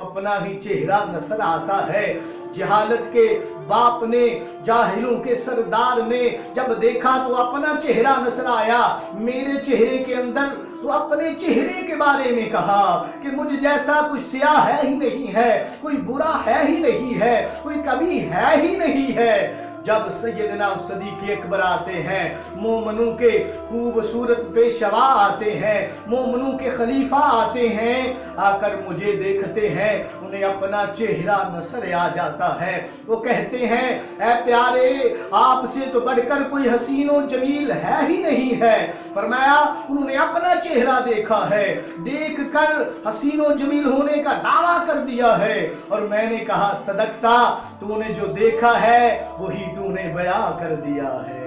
अपना ही चेहरा नजर आता है। जहालत के बाप ने, जाहिलों के सरदार ने जब देखा तो अपना चेहरा नजर आया। मेरे चेहरे के अंदर तो अपने चेहरे के बारे में कहा कि मुझ जैसा कोई सियाह है ही नहीं है, कोई बुरा है ही नहीं है, कोई कभी है ही नहीं है। जब सैयदना सदीक़ अकबर आते हैं, मोमनों के खूबसूरत पेशवा आते हैं, मोमनों के खलीफा आते हैं, आकर मुझे देखते हैं, उन्हें अपना चेहरा नजर आ जाता है। वो कहते हैं, ऐ प्यारे, आपसे तो बढ़कर कोई हसीनो जमील है ही नहीं है। फरमाया उन्होंने अपना चेहरा देखा है, देख कर हसीनो जमील होने का दावा कर दिया है। और मैंने कहा सदकता, तूने जो देखा है वही तूने बयां कर दिया है,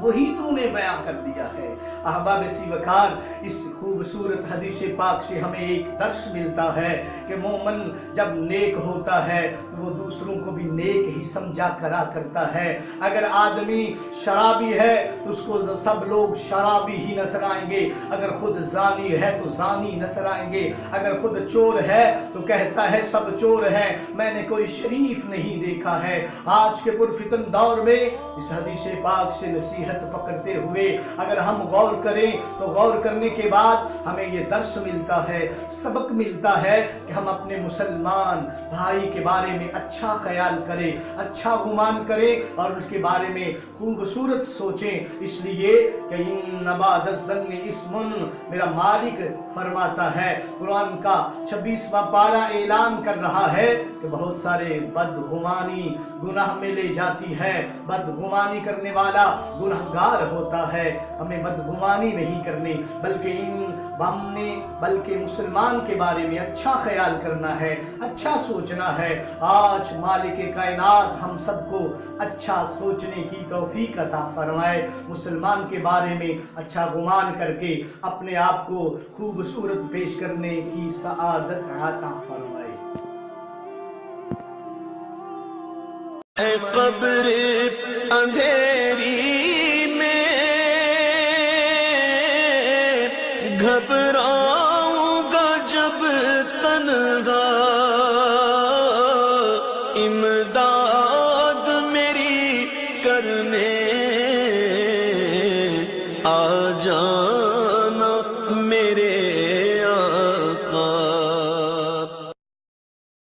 वही तूने बयां कर दिया है। अहबाब सीवकार, इस खूबसूरत हदीस पाक से हमें एक दर्श मिलता है कि मोमन जब नेक होता है तो वो दूसरों को भी नेक ही समझा करा करता है। अगर आदमी शराबी है तो उसको सब लोग शराबी ही नजर आएंगे, अगर खुद जानी है तो जानी नजर आएंगे, अगर खुद चोर है तो कहता है सब चोर हैं, मैंने कोई शरीफ नहीं देखा है। आज के पुरफितन दौर में इस हदीस पाक से नसीहत पकड़ते हुए अगर हम गौर करें तो गौर करने के बाद हमें ये दर्श मिलता है, सबक मिलता है कि हम अपने मुसलमान भाई के बारे में अच्छा ख्याल करें, अच्छा गुमान करें और उसके बारे में खूबसूरत सोचें। इसलिए कि इन्न बादज़्ज़न्नि इस्मुन, मेरा मालिक फरमाता है, कुरान का 26वां पारा ऐलान कर रहा है कि बहुत सारे बदगुमानी गुनाह में ले जाती है, बदगुमानी करने वाला गुनहगार होता है। हमें बदगुमानी नहीं करनी, बल्कि मुसलमान के बारे में अच्छा ख्याल करना है, अच्छा सोचना है। आज मालिक कायनात हम सबको अच्छा सोचने की तौफीक अता फरमाए, मुसलमान के बारे में अच्छा गुमान करके अपने आप को खूबसूरत पेश करने की सआदत अता फरमाए। कब्र अंधेरी में घबराऊंगा जब तन्हा